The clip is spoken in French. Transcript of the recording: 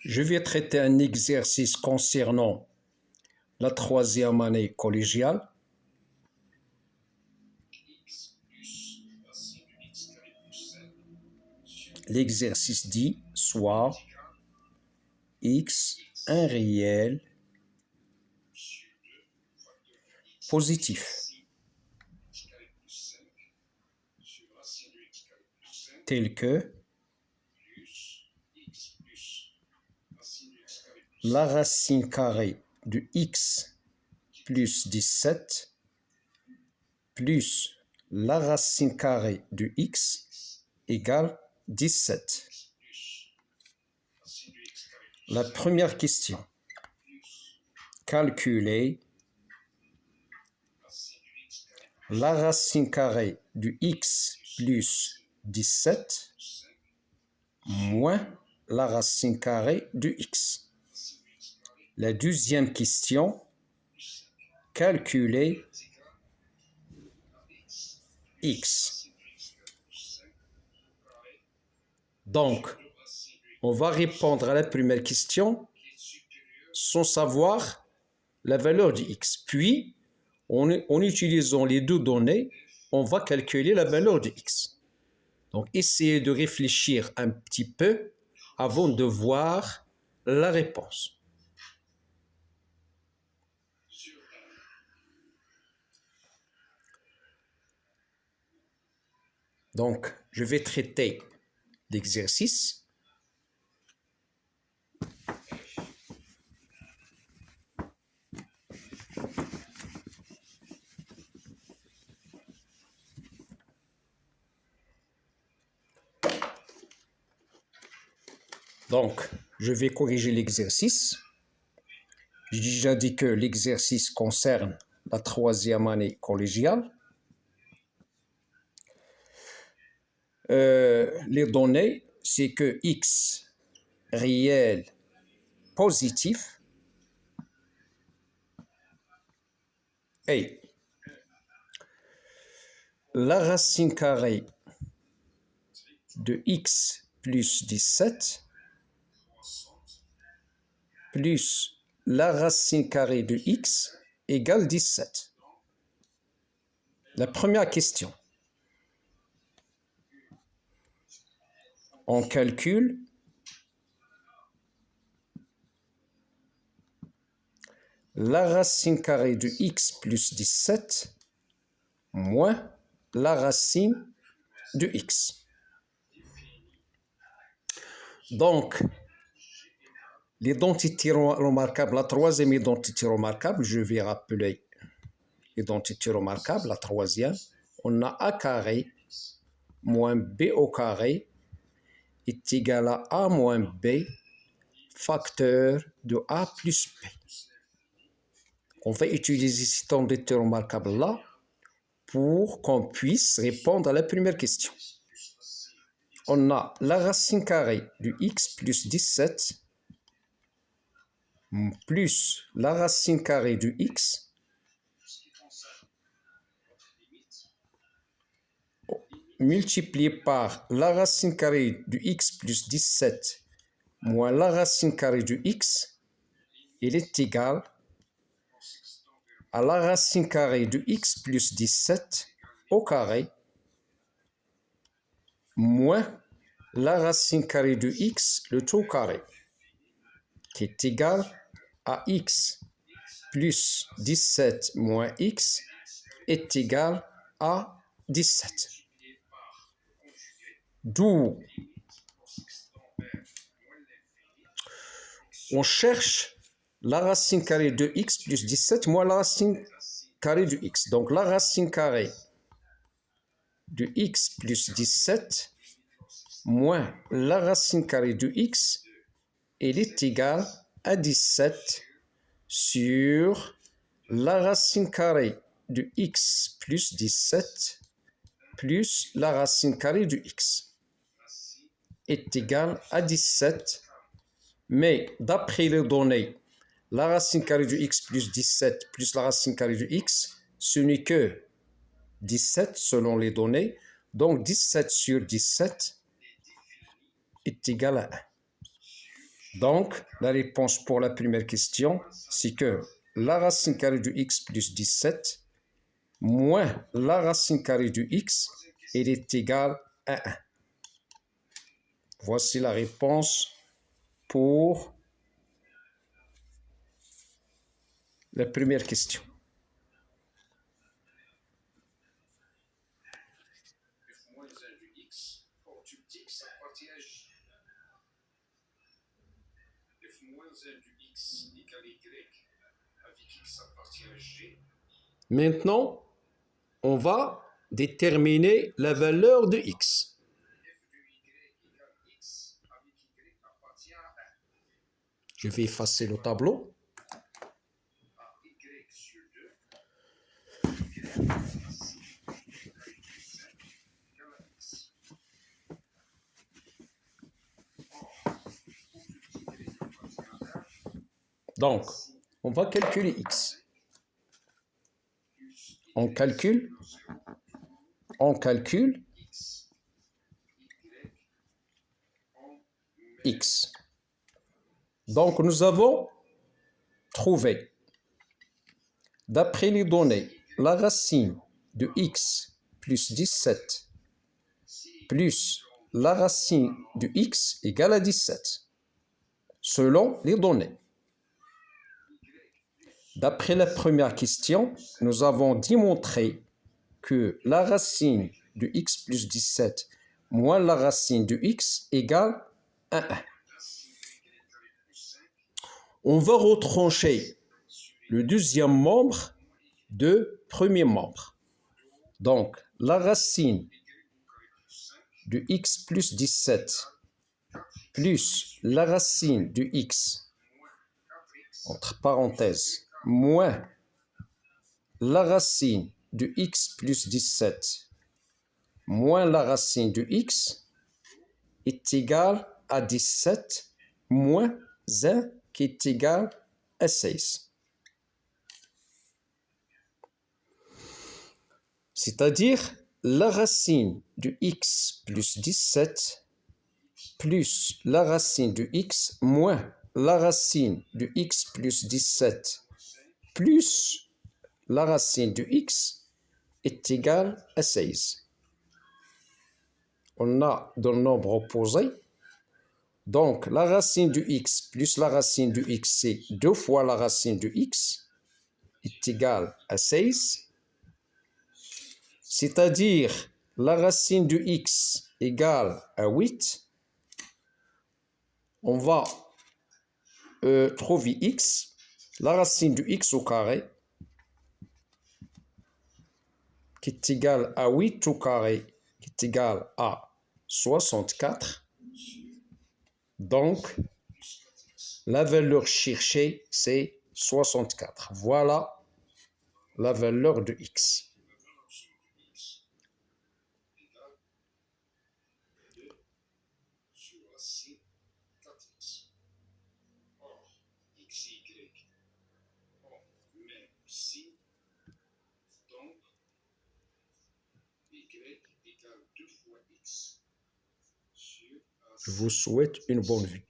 Je vais traiter un exercice concernant la troisième année collégiale. L'exercice dit soit x un réel positif tel que la racine carrée de x plus 17 plus la racine carrée de x égale 17. La première question. Calculer la racine carrée de x plus 17 moins la racine carrée de x. La deuxième question. Calculer x. Donc, on va répondre à la première question sans savoir la valeur de x. Puis, en utilisant les deux données, on va calculer la valeur de x. Donc, essayez de réfléchir un petit peu avant de voir la réponse. Donc, je vais traiter l'exercice. Donc, je vais corriger l'exercice. J'ai déjà dit que l'exercice concerne la troisième année collégiale. Les données, c'est que x réel positif et la racine carrée de x plus 17 plus la racine carrée de x égale 17. La première question. On calcule la racine carrée de x plus 17 moins la racine de x. Donc, l'identité remarquable, la troisième identité remarquable, je vais rappeler l'identité remarquable, la troisième, on a a carré moins b au carré est égal à a moins b facteur de a plus b. On va utiliser cette identité remarquable-là pour qu'on puisse répondre à la première question. On a la racine carrée de x plus 17 plus la racine carrée de x multiplié par la racine carrée de x plus 17 moins la racine carrée de x, il est égal à la racine carrée de x plus 17 au carré moins la racine carrée de x, le tout carré, qui est égal à x plus 17 moins x est égal à 17. D'où on cherche la racine carrée de x plus 17 moins la racine carrée de x. Donc la racine carrée de x plus 17 moins la racine carrée de x, elle est égale à 17 sur la racine carrée de x plus 17 plus la racine carrée de x est égale à 17. Mais d'après les données, la racine carrée de x plus 17 plus la racine carrée de x, ce n'est que 17 selon les données. Donc 17 sur 17 est égal à 1. Donc, la réponse pour la première question, c'est que la racine carrée de x plus 17 moins la racine carrée de x, elle est égale à 1. Voici la réponse pour la première question. Maintenant, on va déterminer la valeur de x. Je vais effacer le tableau. Donc, on va calculer x. On calcule x. Donc, nous avons trouvé, d'après les données, la racine de x plus 17 plus la racine de x égale à 17, selon les données. D'après la première question, nous avons démontré que la racine de x plus 17 moins la racine de x égale à 1. On va retrancher le deuxième membre de premier membre. Donc, la racine de x plus 17 plus la racine de x, entre parenthèses, moins la racine de x plus 17 moins la racine de x est égal à 17 moins 1 qui est égal à 16. C'est-à-dire la racine de x plus 17 plus la racine de x moins la racine de x plus 17 plus la racine de x est égale à 16. On a deux nombres opposés. Donc, la racine de x plus la racine de x, c'est 2 fois la racine de x, est égale à 16. C'est-à-dire, la racine de x égale à 8. On va trouver x, la racine de x au carré, qui est égale à 8 au carré, qui est égal à 64. Donc, la valeur cherchée, c'est 64. Voilà la valeur de x. Je vous souhaite une bonne vue.